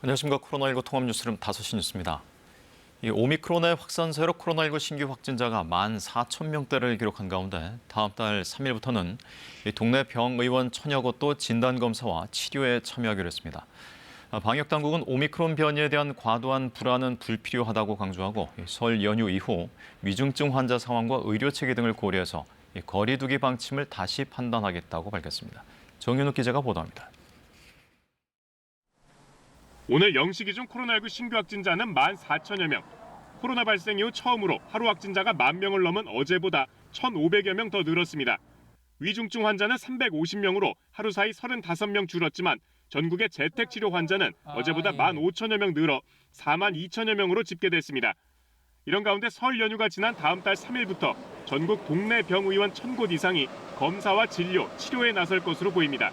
안녕하십니까. 코로나19 통합뉴스룸 5시 뉴스입니다. 오미크론의 확산세로 코로나19 신규 확진자가 14,000명대를 기록한 가운데 다음 달 3일부터는 동네 병의원 1,000여 곳도 진단검사와 치료에 참여하기로 했습니다. 방역당국은 오미크론 변이에 대한 과도한 불안은 불필요하다고 강조하고 설 연휴 이후 위중증 환자 상황과 의료체계 등을 고려해서 거리 두기 방침을 다시 판단하겠다고 밝혔습니다. 정윤욱 기자가 보도합니다. 오늘 0시 기준 코로나19 신규 확진자는 14,000여 명. 코로나 발생 이후 처음으로 하루 확진자가 10,000명을 넘은 어제보다 1,500여 명 더 늘었습니다. 위중증 환자는 350명으로 하루 사이 35명 줄었지만 전국의 재택치료 환자는 어제보다 15,000여 명 늘어 42,000여 명으로 집계됐습니다. 이런 가운데 설 연휴가 지난 다음 달 3일부터 전국 동네 병의원 1,000곳 이상이 검사와 진료, 치료에 나설 것으로 보입니다.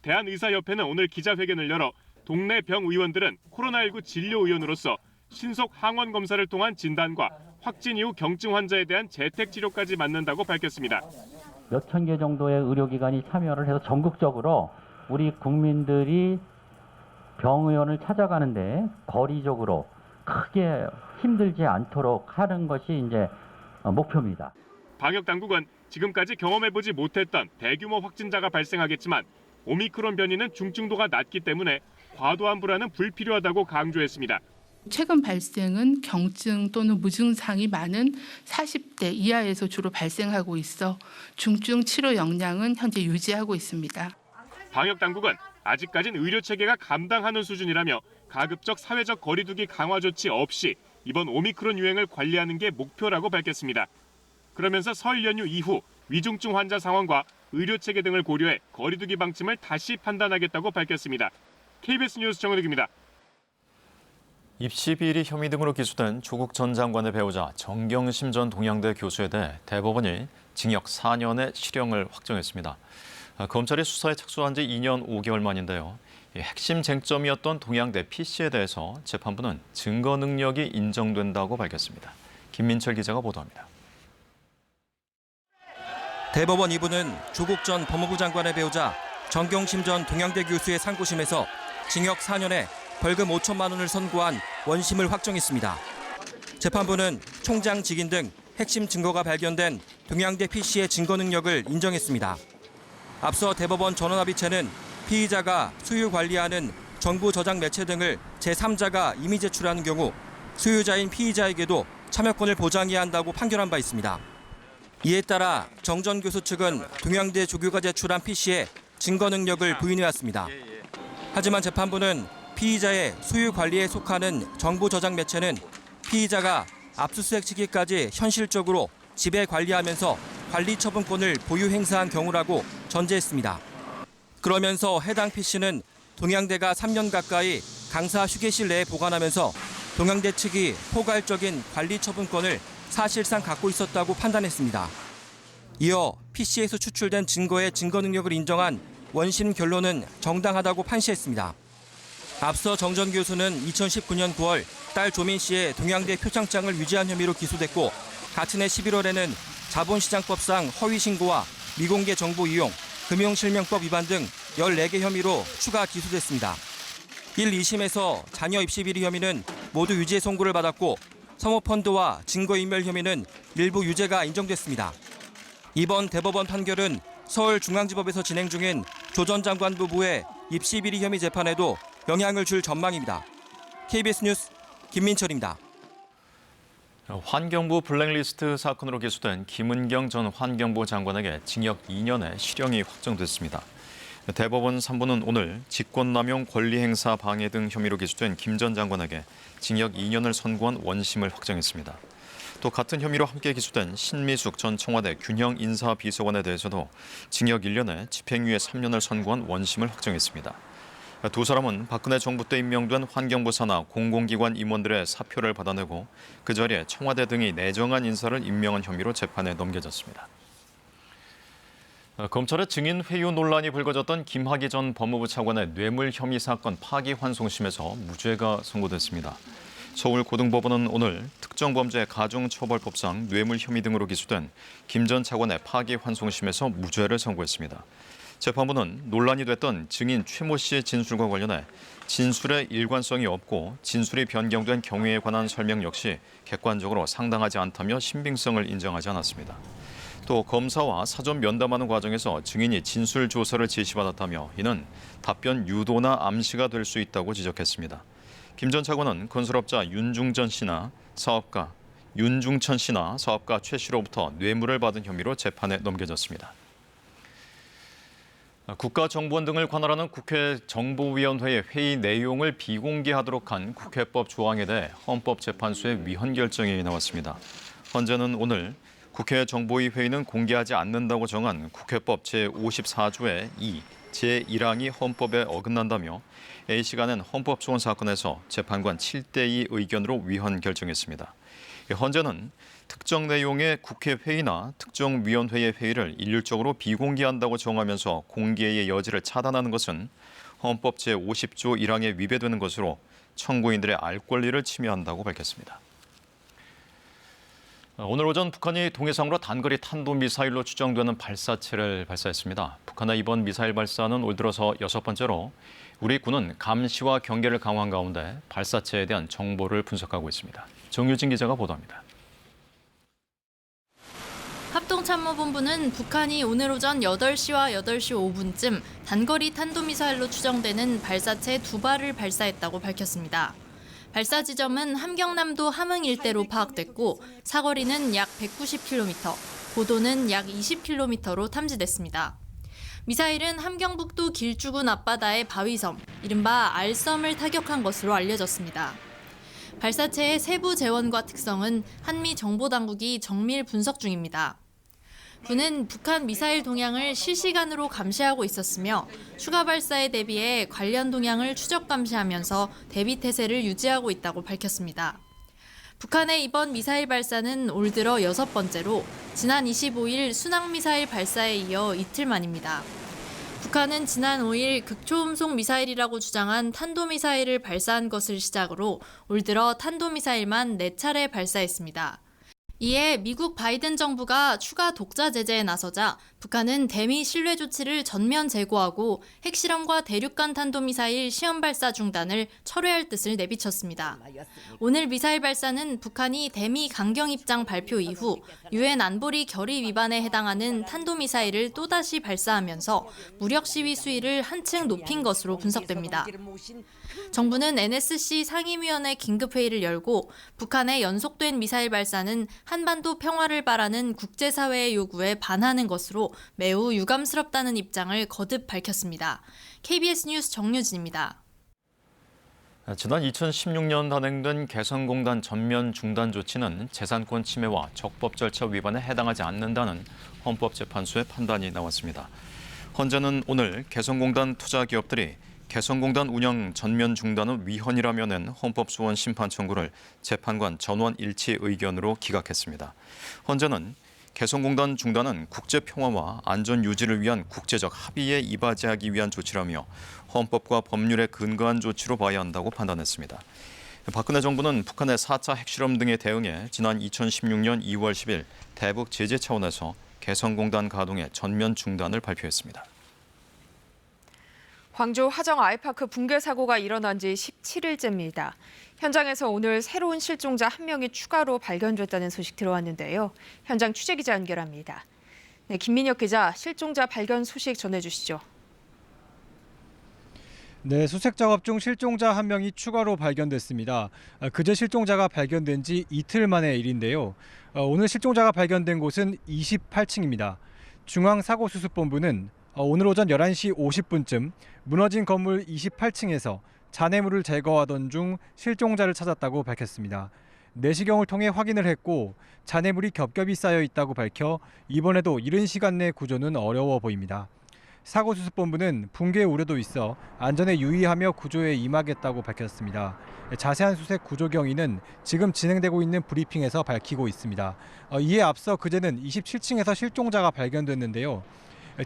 대한의사협회는 오늘 기자회견을 열어 동네 병의원들은 코로나19 진료의원으로서 신속 항원 검사를 통한 진단과 확진 이후 경증 환자에 대한 재택 치료까지 맡는다고 밝혔습니다. 몇천 개 정도의 의료기관이 참여를 해서 전국적으로 우리 국민들이 병의원을 찾아가는데 거리적으로 크게 힘들지 않도록 하는 것이 이제 목표입니다. 방역 당국은 지금까지 경험해보지 못했던 대규모 확진자가 발생하겠지만 오미크론 변이는 중증도가 낮기 때문에 과도한 불안은 불필요하다고 강조했습니다. 최근 발생은 경증 또는 무증상이 많은 40대 이하에서 주로 발생하고 있어 중증 치료 역량은 현재 유지하고 있습니다. 방역 당국은 아직까진 의료 체계가 감당하는 수준이라며 가급적 사회적 거리 두기 강화 조치 없이 이번 오미크론 유행을 관리하는 게 목표라고 밝혔습니다. 그러면서 설 연휴 이후 위중증 환자 상황과 의료 체계 등을 고려해 거리 두기 방침을 다시 판단하겠다고 밝혔습니다. KBS 뉴스 정은욱입니다. 입시 비리 혐의 등으로 기소된 조국 전 장관의 배우자 정경심 전 동양대 교수에 대해 대법원이 징역 4년의 실형을 확정했습니다. 검찰이 수사에 착수한 지 2년 5개월 만인데요. 핵심 쟁점이었던 동양대 P씨에 대해서 재판부는 증거 능력이 인정된다고 밝혔습니다. 김민철 기자가 보도합니다. 대법원 2부는 조국 전 법무부 장관의 배우자 정경심 전 동양대 교수의 상고심에서 징역 4년에 벌금 5천만 원을 선고한 원심을 확정했습니다. 재판부는 총장 직인 등 핵심 증거가 발견된 동양대 P씨의 증거 능력을 인정했습니다. 앞서 대법원 전원합의체는 피의자가 소유 관리하는 정부 저장 매체 등을 제3자가 임의 제출하는 경우 소유자인 피의자에게도 참여권을 보장해야 한다고 판결한 바 있습니다. 이에 따라 정 전 교수 측은 동양대 조교가 제출한 P씨의 증거 능력을 부인해왔습니다. 하지만 재판부는 피의자의 소유 관리에 속하는 정보 저장 매체는 피의자가 압수수색 시기까지 현실적으로 지배 관리하면서 관리 처분권을 보유 행사한 경우라고 전제했습니다. 그러면서 해당 P씨는 동양대가 3년 가까이 강사 휴게실 내에 보관하면서 동양대 측이 포괄적인 관리 처분권을 사실상 갖고 있었다고 판단했습니다. 이어 P씨에서 추출된 증거의 증거 능력을 인정한 원심 결론은 정당하다고 판시했습니다. 앞서 정 전 교수는 2019년 9월 딸 조민 씨의 동양대 표창장을 위조한 혐의로 기소됐고 같은 해 11월에는 자본시장법상 허위 신고와 미공개 정보 이용, 금융실명법 위반 등 14개 혐의로 추가 기소됐습니다. 1, 2심에서 자녀 입시 비리 혐의는 모두 유죄 선고를 받았고 사모펀드와 증거인멸 혐의는 일부 유죄가 인정됐습니다. 이번 대법원 판결은 서울중앙지법에서 진행 중인 조 전 장관 부부의 입시 비리 혐의 재판에도 영향을 줄 전망입니다. KBS 뉴스 김민철입니다. 환경부 블랙리스트 사건으로 기소된 김은경 전 환경부 장관에게 징역 2년의 실형이 확정됐습니다. 대법원 3부는 오늘 직권남용 권리행사 방해 등 혐의로 기소된 김 전 장관에게 징역 2년을 선고한 원심을 확정했습니다. 또 같은 혐의로 함께 기소된 신미숙 전 청와대 균형인사비서관에 대해서도 징역 1년에 집행유예 3년을 선고한 원심을 확정했습니다. 두 사람은 박근혜 정부 때 임명된 환경부 산하 공공기관 임원들의 사표를 받아내고 그 자리에 청와대 등이 내정한 인사를 임명한 혐의로 재판에 넘겨졌습니다. 검찰의 증인 회유 논란이 불거졌던 김학의 전 법무부 차관의 뇌물 혐의 사건 파기환송심에서 무죄가 선고됐습니다. 서울고등법원은 오늘 특정범죄 가중처벌법상 뇌물 혐의 등으로 기소된 김 전 차관의 파기환송심에서 무죄를 선고했습니다. 재판부는 논란이 됐던 증인 최모 씨의 진술과 관련해 진술의 일관성이 없고 진술이 변경된 경위에 관한 설명 역시 객관적으로 상당하지 않다며 신빙성을 인정하지 않았습니다. 또 검사와 사전 면담하는 과정에서 증인이 진술 조서를 제시받았다며 이는 답변 유도나 암시가 될 수 있다고 지적했습니다. 김 전 차관은 건설업자 윤중천 씨나 사업가 최 씨로부터 뇌물을 받은 혐의로 재판에 넘겨졌습니다. 국가정보원 등을 관할하는 국회 정보위원회의 회의 내용을 비공개하도록 한 국회법 조항에 대해 헌법재판소의 위헌 결정이 나왔습니다. 헌재는 오늘 국회 정보위 회의는 공개하지 않는다고 정한 국회법 제54조의 2, 제1항이 헌법에 어긋난다며 A씨가는 헌법소원 사건에서 재판관 7대2 의견으로 위헌 결정했습니다. 헌재는 특정 내용의 국회 회의나 특정 위원회의 회의를 일률적으로 비공개한다고 정하면서 공개의 여지를 차단하는 것은 헌법 제50조 1항에 위배되는 것으로 청구인들의 알 권리를 침해한다고 밝혔습니다. 오늘 오전 북한이 동해상으로 단거리 탄도미사일로 추정되는 발사체를 발사했습니다. 북한의 이번 미사일 발사는 올 들어서 6번째로 우리 군은 감시와 경계를 강화한 가운데 발사체에 대한 정보를 분석하고 있습니다. 정유진 기자가 보도합니다. 합동참모본부는 북한이 오늘 오전 8시와 8시 5분쯤 단거리 탄도미사일로 추정되는 발사체 2발을 발사했다고 밝혔습니다. 발사 지점은 함경남도 함흥 일대로 파악됐고 사거리는 약 190km, 고도는 약 20km로 탐지됐습니다. 미사일은 함경북도 길주군 앞바다의 바위섬, 이른바 알섬을 타격한 것으로 알려졌습니다. 발사체의 세부 재원과 특성은 한미 정보당국이 정밀 분석 중입니다. 군은 북한 미사일 동향을 실시간으로 감시하고 있었으며 추가 발사에 대비해 관련 동향을 추적 감시하면서 대비 태세를 유지하고 있다고 밝혔습니다. 북한의 이번 미사일 발사는 올 들어 6번째로 지난 25일 순항미사일 발사에 이어 이틀 만입니다. 북한은 지난 5일 극초음속 미사일이라고 주장한 탄도미사일을 발사한 것을 시작으로 올 들어 탄도미사일만 4차례 발사했습니다. 이에 미국 바이든 정부가 추가 독자 제재에 나서자 북한은 대미 신뢰 조치를 전면 제고하고 핵실험과 대륙간 탄도미사일 시험 발사 중단을 철회할 뜻을 내비쳤습니다. 오늘 미사일 발사는 북한이 대미 강경 입장 발표 이후 유엔 안보리 결의 위반에 해당하는 탄도미사일을 또다시 발사하면서 무력 시위 수위를 한층 높인 것으로 분석됩니다. 정부는 NSC 상임위원회 긴급회의를 열고 북한의 연속된 미사일 발사는 한반도 평화를 바라는 국제사회의 요구에 반하는 것으로 매우 유감스럽다는 입장을 거듭 밝혔습니다. KBS 뉴스 정유진입니다. 지난 2016년 단행된 개성공단 전면 중단 조치는 재산권 침해와 적법 절차 위반에 해당하지 않는다는 헌법재판소의 판단이 나왔습니다. 헌재는 오늘 개성공단 투자기업들이 개성공단 운영 전면 중단은 위헌이라며 낸 헌법소원 심판 청구를 재판관 전원 일치 의견으로 기각했습니다. 헌재는 개성공단 중단은 국제평화와 안전 유지를 위한 국제적 합의에 이바지하기 위한 조치라며 헌법과 법률에 근거한 조치로 봐야 한다고 판단했습니다. 박근혜 정부는 북한의 4차 핵실험 등에 대응해 지난 2016년 2월 10일 대북 제재 차원에서 개성공단 가동의 전면 중단을 발표했습니다. 광주 화정 아이파크 붕괴 사고가 일어난 지 17일째입니다. 현장에서 오늘 새로운 실종자 1명이 추가로 발견됐다는 소식 들어왔는데요. 현장 취재기자 연결합니다. 네, 김민혁 기자, 실종자 발견 소식 전해주시죠. 네, 수색 작업 중 실종자 1명이 추가로 발견됐습니다. 그제 실종자가 발견된 지 이틀 만의 일인데요. 오늘 실종자가 발견된 곳은 28층입니다. 중앙사고수습본부는 오늘 오전 11시 50분쯤 무너진 건물 28층에서 잔해물을 제거하던 중 실종자를 찾았다고 밝혔습니다. 내시경을 통해 확인을 했고 잔해물이 겹겹이 쌓여 있다고 밝혀 이번에도 이른 시간 내 구조는 어려워 보입니다. 사고수습본부는 붕괴 우려도 있어 안전에 유의하며 구조에 임하겠다고 밝혔습니다. 자세한 수색 구조 경위는 지금 진행되고 있는 브리핑에서 밝히고 있습니다. 이에 앞서 그제는 27층에서 실종자가 발견됐는데요.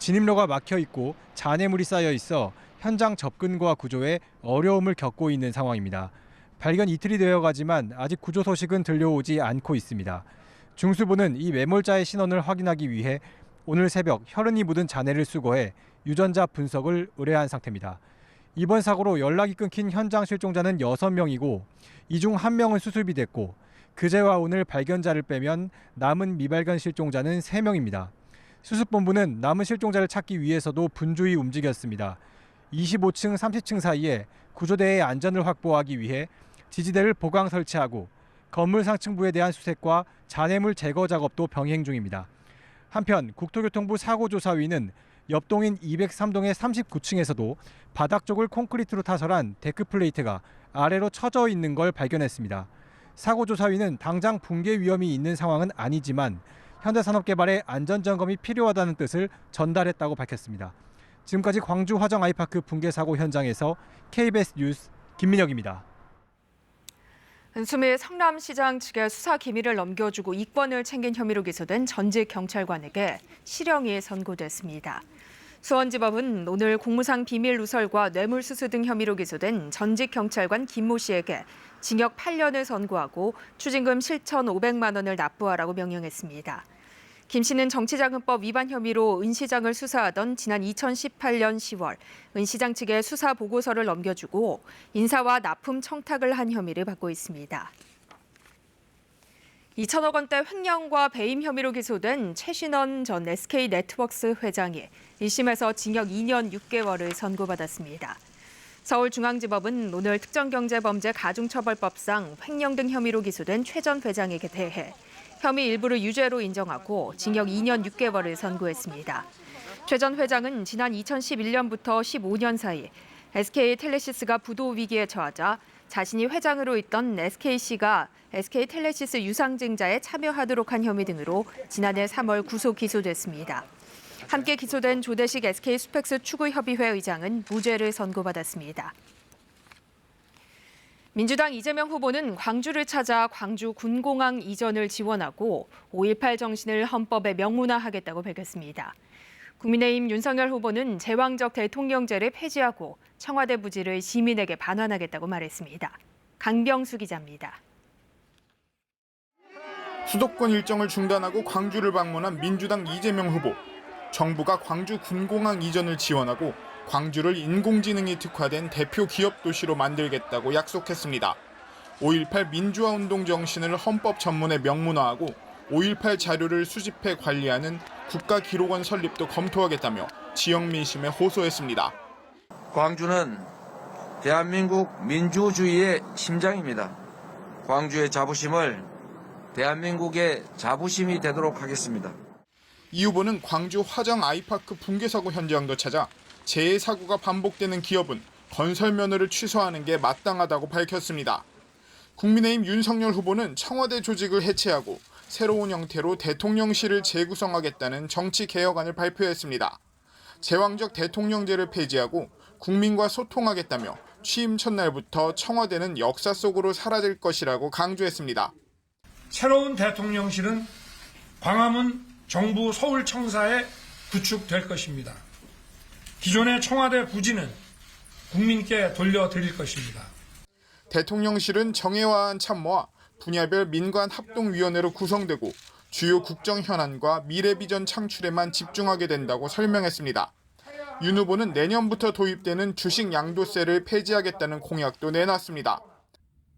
진입로가 막혀 있고 잔해물이 쌓여 있어 현장 접근과 구조에 어려움을 겪고 있는 상황입니다. 발견 이틀이 되어가지만 아직 구조 소식은 들려오지 않고 있습니다. 중수부는 이 매몰자의 신원을 확인하기 위해 오늘 새벽 혈흔이 묻은 잔해를 수거해 유전자 분석을 의뢰한 상태입니다. 이번 사고로 연락이 끊긴 현장 실종자는 6명이고 이 중 1명은 수습이 됐고 그제와 오늘 발견자를 빼면 남은 미발견 실종자는 3명입니다. 수습본부는 남은 실종자를 찾기 위해서도 분주히 움직였습니다. 25층, 30층 사이에 구조대의 안전을 확보하기 위해 지지대를 보강 설치하고 건물 상층부에 대한 수색과 잔해물 제거 작업도 병행 중입니다. 한편 국토교통부 사고조사위는 옆동인 203동의 39층에서도 바닥 쪽을 콘크리트로 타설한 데크 플레이트가 아래로 처져 있는 걸 발견했습니다. 사고조사위는 당장 붕괴 위험이 있는 상황은 아니지만 현대산업개발의 안전점검이 필요하다는 뜻을 전달했다고 밝혔습니다. 지금까지 광주 화정 아이파크 붕괴 사고 현장에서 KBS 뉴스 김민혁입니다. 은수미 성남시장 측에 수사 기밀을 넘겨주고 이권을 챙긴 혐의로 기소된 전직 경찰관에게 실형이 선고됐습니다. 수원지법은 오늘 공무상 비밀 누설과 뇌물수수 등 혐의로 기소된 전직 경찰관 김모 씨에게 징역 8년을 선고하고 추징금 7,500만 원을 납부하라고 명령했습니다. 김 씨는 정치자금법 위반 혐의로 은 시장을 수사하던 지난 2018년 10월 은 시장 측에 수사 보고서를 넘겨주고 인사와 납품 청탁을 한 혐의를 받고 있습니다. 2천억 원대 횡령과 배임 혐의로 기소된 최신원 전 SK네트워크스 회장이 1심에서 징역 2년 6개월을 선고받았습니다. 서울중앙지법은 오늘 특정경제범죄 가중처벌법상 횡령 등 혐의로 기소된 최 전 회장에게 대해 혐의 일부를 유죄로 인정하고 징역 2년 6개월을 선고했습니다. 최 전 회장은 지난 2011년부터 15년 사이 SK텔레시스가 부도 위기에 처하자 자신이 회장으로 있던 SKC가 SK텔레시스 유상증자에 참여하도록 한 혐의 등으로 지난해 3월 구속 기소됐습니다. 함께 기소된 조대식 SK스펙스 추구협의회 의장은 무죄를 선고받았습니다. 민주당 이재명 후보는 광주를 찾아 광주 군공항 이전을 지원하고 5.18 정신을 헌법에 명문화하겠다고 밝혔습니다. 국민의힘 윤석열 후보는 제왕적 대통령제를 폐지하고 청와대 부지를 시민에게 반환하겠다고 말했습니다. 강병수 기자입니다. 수도권 일정을 중단하고 광주를 방문한 민주당 이재명 후보. 정부가 광주 군공항 이전을 지원하고 광주를 인공지능이 특화된 대표 기업 도시로 만들겠다고 약속했습니다. 5.18 민주화 운동 정신을 헌법 전문에 명문화하고 5.18 자료를 수집해 관리하는 국가기록원 설립도 검토하겠다며 지역 민심에 호소했습니다. 광주는 대한민국 민주주의의 심장입니다. 광주의 자부심을 대한민국의 자부심이 되도록 하겠습니다. 이 후보는 광주 화정 아이파크 붕괴 사고 현장도 찾아 재해 사고가 반복되는 기업은 건설 면허를 취소하는 게 마땅하다고 밝혔습니다. 국민의힘 윤석열 후보는 청와대 조직을 해체하고 새로운 형태로 대통령실을 재구성하겠다는 정치 개혁안을 발표했습니다. 제왕적 대통령제를 폐지하고 국민과 소통하겠다며 취임 첫날부터 청와대는 역사 속으로 사라질 것이라고 강조했습니다. 새로운 대통령실은 광화문 정부 서울청사에 구축될 것입니다. 기존의 청와대 부지는 국민께 돌려드릴 것입니다. 대통령실은 정의화한 참모와 분야별 민관 합동위원회로 구성되고 주요 국정 현안과 미래 비전 창출에만 집중하게 된다고 설명했습니다. 윤 후보는 내년부터 도입되는 주식 양도세를 폐지하겠다는 공약도 내놨습니다.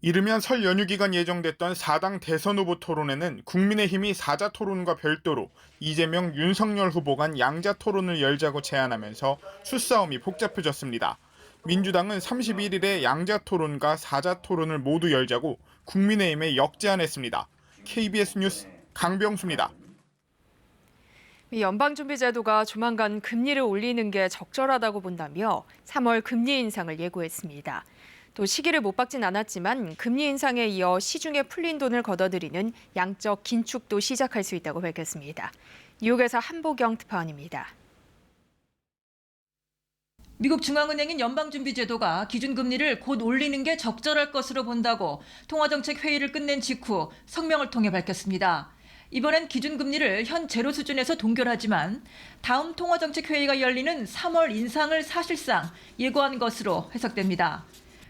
이르면 설 연휴 기간 예정됐던 4당 대선 후보 토론회는 국민의힘이 사자 토론과 별도로 이재명, 윤석열 후보 간 양자 토론을 열자고 제안하면서 수싸움이 복잡해졌습니다. 민주당은 31일에 양자 토론과 사자 토론을 모두 열자고 국민의힘에 역제안했습니다. KBS 뉴스 강병수입니다. 연방준비제도가 조만간 금리를 올리는 게 적절하다고 본다며 3월 금리 인상을 예고했습니다. 또 시기를 못 박진 않았지만 금리 인상에 이어 시중에 풀린 돈을 걷어들이는 양적 긴축도 시작할 수 있다고 밝혔습니다. 뉴욕에서 한보경 특파원입니다. 미국 중앙은행인 연방준비제도가 기준금리를 곧 올리는 게 적절할 것으로 본다고 통화정책 회의를 끝낸 직후 성명을 통해 밝혔습니다. 이번엔 기준금리를 현 제로 수준에서 동결하지만 다음 통화정책 회의가 열리는 3월 인상을 사실상 예고한 것으로 해석됩니다.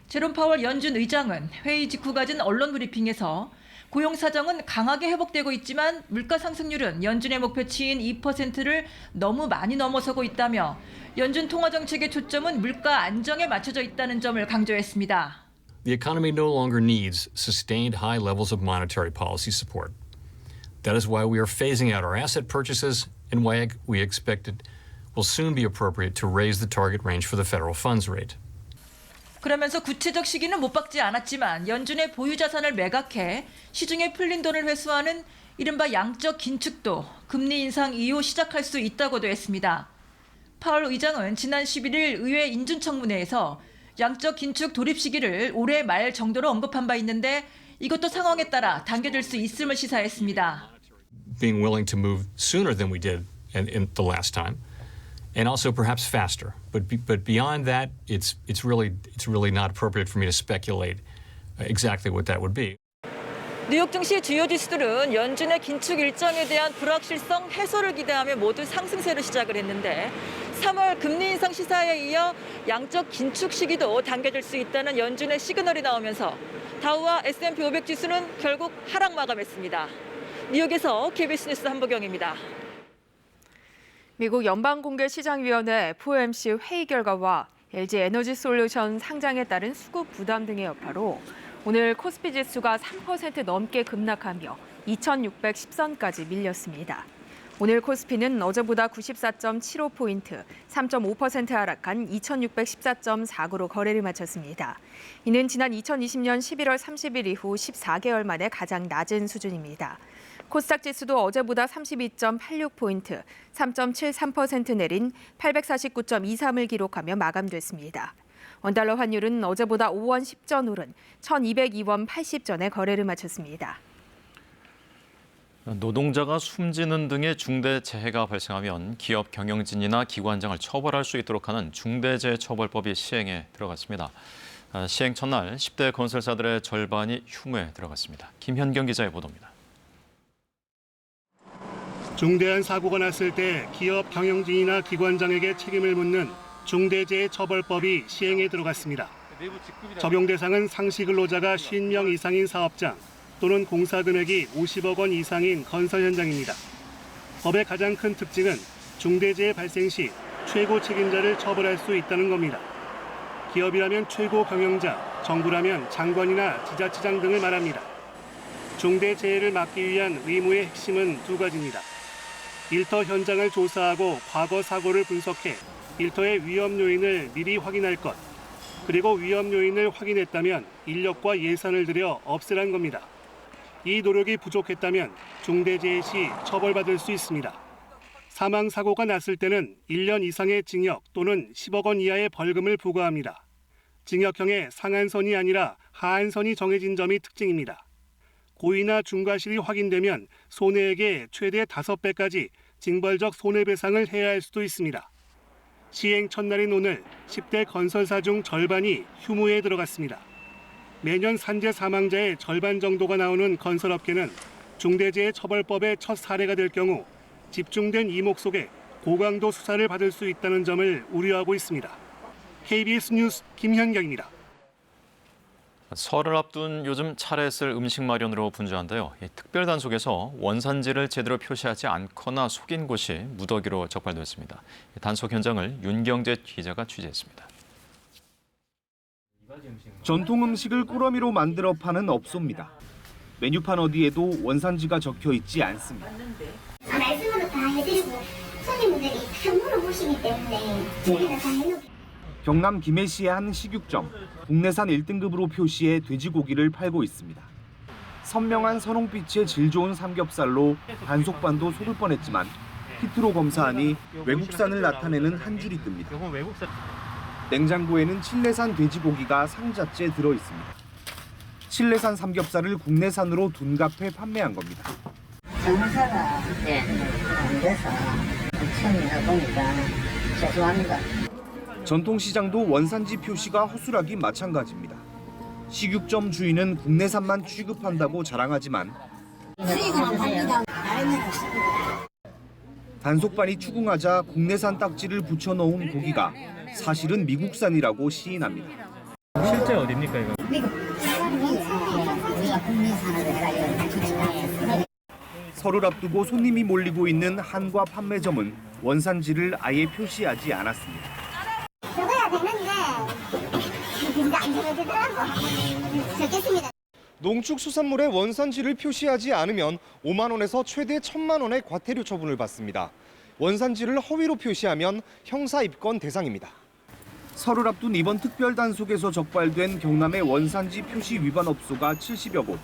제롬 파월 연준 의장은 회의 직후 가진 언론 브리핑에서 고용 사정은 강하게 회복되고 있지만 물가 상승률은 연준의 목표치인 2%를 너무 많이 넘어서고 있다며 연준 통화 정책의 초점은 물가 안정에 맞춰져 있다는 점을 강조했습니다. The economy no longer needs sustained high levels of monetary policy support. That is why we are phasing out our asset purchases and why we expect it will soon be appropriate to raise the target range for the federal funds rate. 그러면서 구체적 시기는 못 박지 않았지만 연준의 보유 자산을 매각해 시중에 풀린 돈을 회수하는 이른바 양적 긴축도 금리 인상 이후 시작할 수 있다고도 했습니다. 파월 의장은 지난 11일 의회 인준청문회에서 양적 긴축 돌입 시기를 올해 말 정도로 언급한 바 있는데 이것도 상황에 따라 당겨질 수 있음을 시사했습니다. Being willing to move sooner than we did in the last time, and also perhaps faster. But beyond that, it's really not appropriate for me to speculate exactly what that would be. 뉴욕 증시 주요 지수들은 연준의 긴축 일정에 대한 불확실성 해소를 기대하며 모두 상승세로 시작을 했는데 3월 금리 인상 시사에 이어 양적 긴축 시기도 당겨질 수 있다는 연준의 시그널이 나오면서 다우와 S&P 500 지수는 결국 하락 마감했습니다. 뉴욕에서 KBS 뉴스 한보경입니다. 미국 연방공개시장위원회 FOMC 회의 결과와 LG 에너지솔루션 상장에 따른 수급 부담 등의 여파로 오늘 코스피 지수가 3% 넘게 급락하며 2610선까지 밀렸습니다. 오늘 코스피는 어제보다 94.75포인트, 3.5% 하락한 2614.49로 거래를 마쳤습니다. 이는 지난 2020년 11월 30일 이후 14개월 만에 가장 낮은 수준입니다. 코스닥 지수도 어제보다 32.86포인트, 3.73% 내린 849.23을 기록하며 마감됐습니다. 원달러 환율은 어제보다 5원 10전 오른 1202원 80전에 거래를 마쳤습니다. 노동자가 숨지는 등의 중대 재해가 발생하면 기업 경영진이나 기관장을 처벌할 수 있도록 하는 중대재해처벌법이 시행에 들어갔습니다. 시행 첫날 10대 건설사들의 절반이 휴무에 들어갔습니다. 김현경 기자의 보도입니다. 중대한 사고가 났을 때 기업 경영진이나 기관장에게 책임을 묻는 중대재해처벌법이 시행에 들어갔습니다. 적용 대상은 상시 근로자가 50명 이상인 사업장 또는 공사 금액이 50억 원 이상인 건설 현장입니다. 법의 가장 큰 특징은 중대재해 발생 시 최고 책임자를 처벌할 수 있다는 겁니다. 기업이라면 최고 경영자, 정부라면 장관이나 지자체장 등을 말합니다. 중대재해를 막기 위한 의무의 핵심은 두 가지입니다. 일터 현장을 조사하고 과거 사고를 분석해 일터의 위험 요인을 미리 확인할 것, 그리고 위험 요인을 확인했다면 인력과 예산을 들여 없애란 겁니다. 이 노력이 부족했다면 중대재해 시 처벌받을 수 있습니다. 사망사고가 났을 때는 1년 이상의 징역 또는 10억 원 이하의 벌금을 부과합니다. 징역형의 상한선이 아니라 하한선이 정해진 점이 특징입니다. 고의나 중과실이 확인되면 손해액의 최대 5배까지 징벌적 손해배상을 해야 할 수도 있습니다. 시행 첫날인 오늘 10대 건설사 중 절반이 휴무에 들어갔습니다. 매년 산재 사망자의 절반 정도가 나오는 건설업계는 중대재해처벌법의 첫 사례가 될 경우 집중된 이목 속에 고강도 수사를 받을 수 있다는 점을 우려하고 있습니다. KBS 뉴스 김현경입니다. 설을 앞둔 요즘 차례 쓸 음식 마련으로 분주한데요. 특별 단속에서 원산지를 제대로 표시하지 않거나 속인 곳이 무더기로 적발됐습니다. 단속 현장을 윤경재 기자가 취재했습니다. 전통 음식을 꾸러미로 만들어 파는 업소입니다. 메뉴판 어디에도 원산지가 적혀 있지 않습니다. 말씀으로 다 해드리고 손님들이 다 물어보시기 때문에 저희가 다 해놓고. 경남 김해시의 한 식육점, 국내산 1등급으로 표시해 돼지고기를 팔고 있습니다. 선명한 선홍빛의 질 좋은 삼겹살로 단속반도 속을 뻔했지만 히트로 검사하니 외국산을 나타내는 한 줄이 뜹니다. 냉장고에는 칠레산 돼지고기가 상자째 들어 있습니다. 칠레산 삼겹살을 국내산으로 둔갑해 판매한 겁니다. 장사가 안 돼서 처음이다 보니까 죄송합니다. 전통시장도 원산지 표시가 허술하기 마찬가지입니다. 식육점 주인은 국내산만 취급한다고 자랑하지만 단속반이 추궁하자 국내산 딱지를 붙여놓은 고기가 사실은 미국산이라고 시인합니다. 실제 어디입니까 이거? 미국. 우리가 국내산으로 해가지고 설을 앞두고 손님이 몰리고 있는 한과 판매점은 원산지를 아예 표시하지 않았습니다. 적어야 되는데 근데 안 적어지더라고. 적겠습니다. 농축수산물의 원산지를 표시하지 않으면 5만 원에서 최대 1,000만 원의 과태료 처분을 받습니다. 원산지를 허위로 표시하면 형사 입건 대상입니다. 설을 앞둔 이번 특별 단속에서 적발된 경남의 원산지 표시 위반 업소가 70여 곳.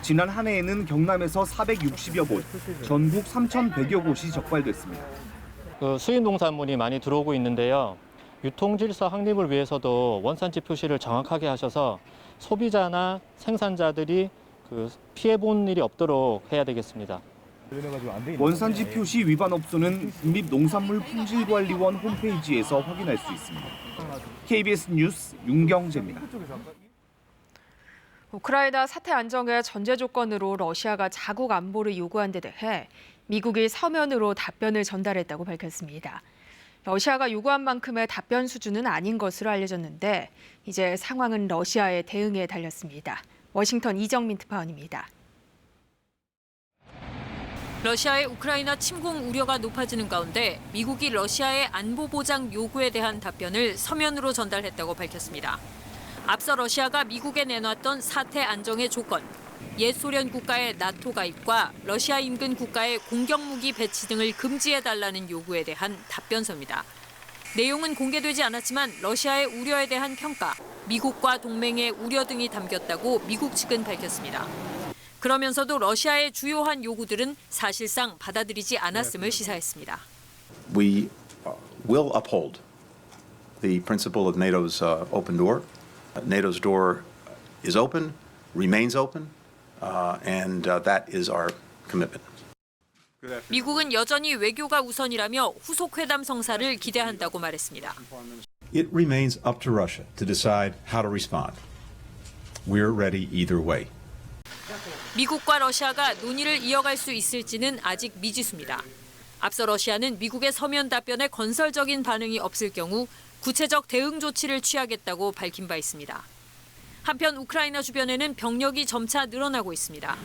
지난 한 해에는 경남에서 460여 곳, 전국 3,100여 곳이 적발됐습니다. 수입 농산물이 많이 들어오고 있는데요. 유통질서 확립을 위해서도 원산지 표시를 정확하게 하셔서 소비자나 생산자들이 피해본 일이 없도록 해야 되겠습니다. 원산지 표시 위반 업소는 국립농산물품질관리원 홈페이지에서 확인할 수 있습니다. KBS 뉴스 윤경재입니다. 우크라이나 사태 안정의 전제 조건으로 러시아가 자국 안보를 요구한 데 대해 미국이 서면으로 답변을 전달했다고 밝혔습니다. 러시아가 요구한 만큼의 답변 수준은 아닌 것으로 알려졌는데 이제 상황은 러시아의 대응에 달렸습니다. 워싱턴 이정민 특파원입니다. 러시아의 우크라이나 침공 우려가 높아지는 가운데 미국이 러시아의 안보 보장 요구에 대한 답변을 서면으로 전달했다고 밝혔습니다. 앞서 러시아가 미국에 내놨던 사태 안정의 조건, 옛 소련 국가의 나토 가입과 러시아 인근 국가의 공격무기 배치 등을 금지해달라는 요구에 대한 답변서입니다. 내용은 공개되지 않았지만 러시아의 우려에 대한 평가, 미국과 동맹의 우려 등이 담겼다고 미국 측은 밝혔습니다. 그러면서도 러시아의 주요한 요구들은 사실상 받아들이지 않았음을 시사했습니다. We will uphold the principle of NATO's open door. NATO's door is open, remains open, and that is our commitment. 미국은 여전히 외교가 우선이라며 후속 회담 성사를 기대한다고 말했습니다. It remains up to Russia to decide how to respond. We're ready either way. 미국과 러시아가 논의를 이어갈 수 있을지는 아직 미지수입니다. 앞서 러시아는 미국의 서면 답변에 건설적인 반응이 없을 경우 구체적 대응 조치를 취하겠다고 밝힌 바 있습니다. 한편 우크라이나 주변에는 병력이 점차 늘어나고 있습니다.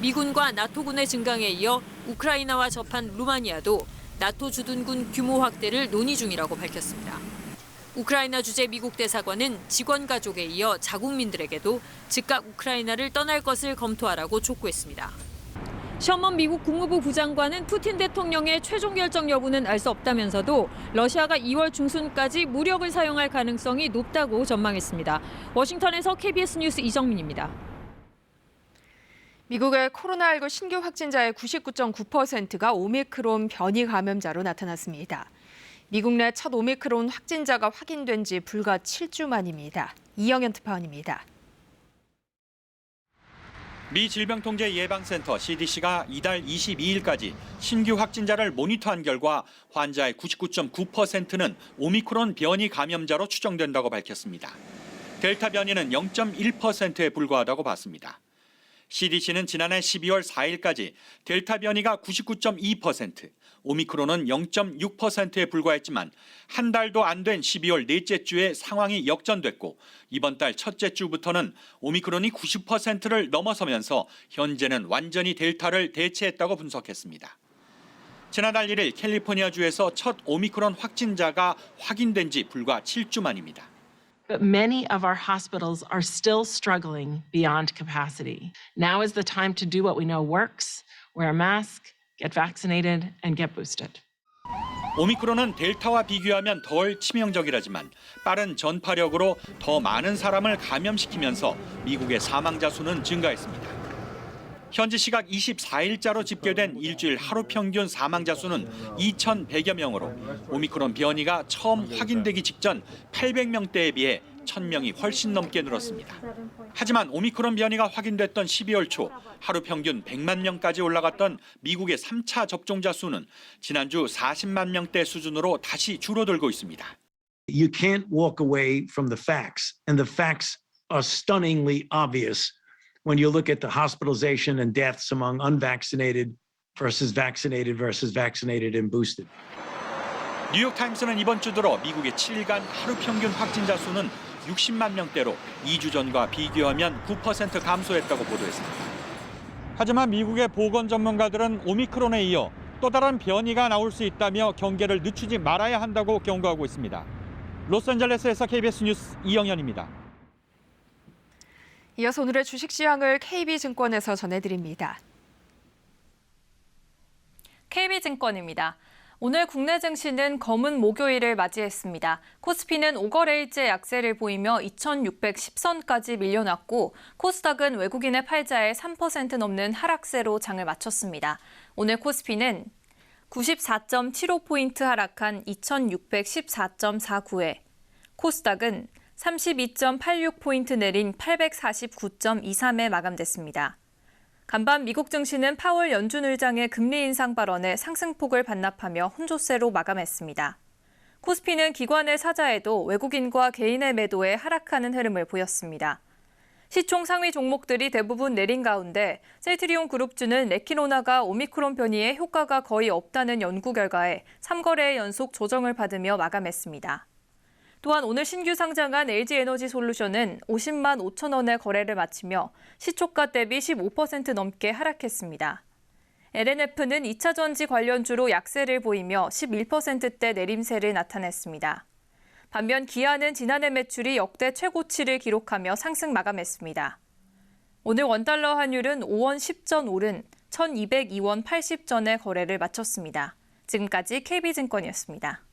미군과 나토군의 증강에 이어 우크라이나와 접한 루마니아도 나토 주둔군 규모 확대를 논의 중이라고 밝혔습니다. 우크라이나 주재 미국 대사관은 직원 가족에 이어 자국민들에게도 즉각 우크라이나를 떠날 것을 검토하라고 촉구했습니다. 셔먼 미국 국무부 부장관은 푸틴 대통령의 최종 결정 여부는 알 수 없다면서도 러시아가 2월 중순까지 무력을 사용할 가능성이 높다고 전망했습니다. 워싱턴에서 KBS 뉴스 이정민입니다. 미국의 코로나19 신규 확진자의 99.9%가 오미크론 변이 감염자로 나타났습니다. 미국 내 첫 오미크론 확진자가 확인된 지 불과 7주 만입니다. 이영현 특파원입니다. 미 질병통제예방센터 CDC가 이달 22일까지 신규 확진자를 모니터한 결과 환자의 99.9%는 오미크론 변이 감염자로 추정된다고 밝혔습니다. 델타 변이는 0.1%에 불과하다고 봤습니다. CDC는 지난해 12월 4일까지 델타 변이가 99.2%, 오미크론은 0.6%에 불과했지만 한 달도 안 된 12월 넷째 주에 상황이 역전됐고 이번 달 첫째 주부터는 오미크론이 90%를 넘어서면서 현재는 완전히 델타를 대체했다고 분석했습니다. 지난달 1일 캘리포니아주에서 첫 오미크론 확진자가 확인된 지 불과 7주 만입니다. But many of our hospitals are still struggling beyond capacity. Now is the time to do what we know works, wear a mask, get vaccinated, and get boosted. 오미크론은 델타와 비교하면 덜 치명적이라지만 빠른 전파력으로 더 많은 사람을 감염시키면서 미국의 사망자 수는 증가했습니다. 현지 시각 24일자로 집계된 일주일 하루 평균 사망자 수는 2,100여 명으로 오미크론 변이가 처음 확인되기 직전 800명대에 비해 1,000명이 훨씬 넘게 늘었습니다. 하지만 오미크론 변이가 확인됐던 12월 초 하루 평균 100만 명까지 올라갔던 미국의 3차 접종자 수는 지난주 40만 명대 수준으로 다시 줄어들고 있습니다. You can't walk away from the facts, and the facts are stunningly obvious. When you look at the hospitalization and deaths among unvaccinated versus vaccinated and boosted. 뉴욕타임스는 이번 주 들어 미국의 7일간 하루 평균 확진자 수는 60만 명대로 2주 전과 비교하면 9% 감소했다고 보도했습니다. 하지만 미국의 보건 전문가들은 오미크론에 이어 또 다른 변이가 나올 수 있다며 경계를 늦추지 말아야 한다고 경고하고 있습니다. 로스앤젤레스에서 KBS 뉴스 이영현입니다. 이어서 오늘의 주식시황을 KB증권에서 전해드립니다. KB증권입니다. 오늘 국내 증시는 검은 목요일을 맞이했습니다. 코스피는 5거래일째 약세를 보이며 2610선까지 밀려났고 코스닥은 외국인의 팔자에 3% 넘는 하락세로 장을 마쳤습니다. 오늘 코스피는 94.75포인트 하락한 2614.49에 코스닥은 32.86포인트 내린 849.23에 마감됐습니다. 간밤 미국 증시는 파월 연준 의장의 금리 인상 발언에 상승폭을 반납하며 혼조세로 마감했습니다. 코스피는 기관의 사자에도 외국인과 개인의 매도에 하락하는 흐름을 보였습니다. 시총 상위 종목들이 대부분 내린 가운데 셀트리온 그룹주는 레키노나가 오미크론 변이에 효과가 거의 없다는 연구 결과에 3거래의 연속 조정을 받으며 마감했습니다. 또한 오늘 신규 상장한 LG에너지솔루션은 50만 5천 원의 거래를 마치며 시초가 대비 15% 넘게 하락했습니다. LNF는 2차 전지 관련주로 약세를 보이며 11%대 내림세를 나타냈습니다. 반면 기아는 지난해 매출이 역대 최고치를 기록하며 상승 마감했습니다. 오늘 원달러 환율은 5원 10전 오른 1,202원 80전의 거래를 마쳤습니다. 지금까지 KB증권이었습니다.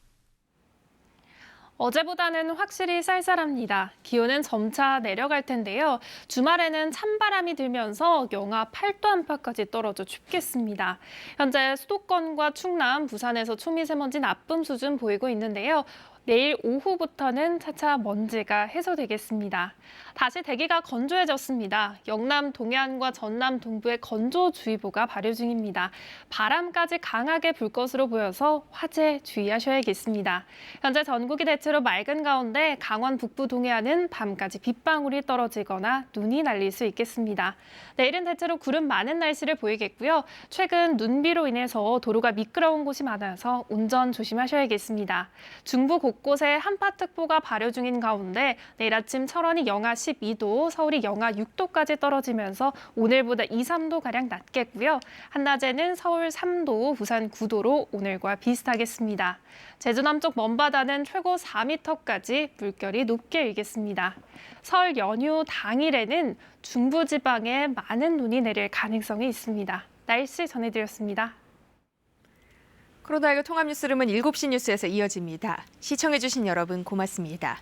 어제보다는 확실히 쌀쌀합니다. 기온은 점차 내려갈 텐데요. 주말에는 찬바람이 들면서 영하 8도 안팎까지 떨어져 춥겠습니다. 현재 수도권과 충남, 부산에서 초미세먼지 나쁨 수준 보이고 있는데요. 내일 오후부터는 차차 먼지가 해소되겠습니다. 다시 대기가 건조해졌습니다. 영남 동해안과 전남 동부에 건조주의보가 발효 중입니다. 바람까지 강하게 불 것으로 보여서 화재 주의하셔야겠습니다. 현재 전국이 대체로 맑은 가운데 강원 북부 동해안은 밤까지 빗방울이 떨어지거나 눈이 날릴 수 있겠습니다. 내일은 대체로 구름 많은 날씨를 보이겠고요. 최근 눈비로 인해서 도로가 미끄러운 곳이 많아서 운전 조심하셔야겠습니다. 중부 곳곳에 한파특보가 발효 중인 가운데 내일 아침 철원이 영하 12도, 서울이 영하 6도까지 떨어지면서 오늘보다 2, 3도가량 낮겠고요. 한낮에는 서울 3도, 부산 9도로 오늘과 비슷하겠습니다. 제주 남쪽 먼바다는 최고 4m까지 물결이 높게 일겠습니다. 설 연휴 당일에는 중부지방에 많은 눈이 내릴 가능성이 있습니다. 날씨 전해드렸습니다. 코로나19 통합뉴스룸은 7시 뉴스에서 이어집니다. 시청해주신 여러분 고맙습니다.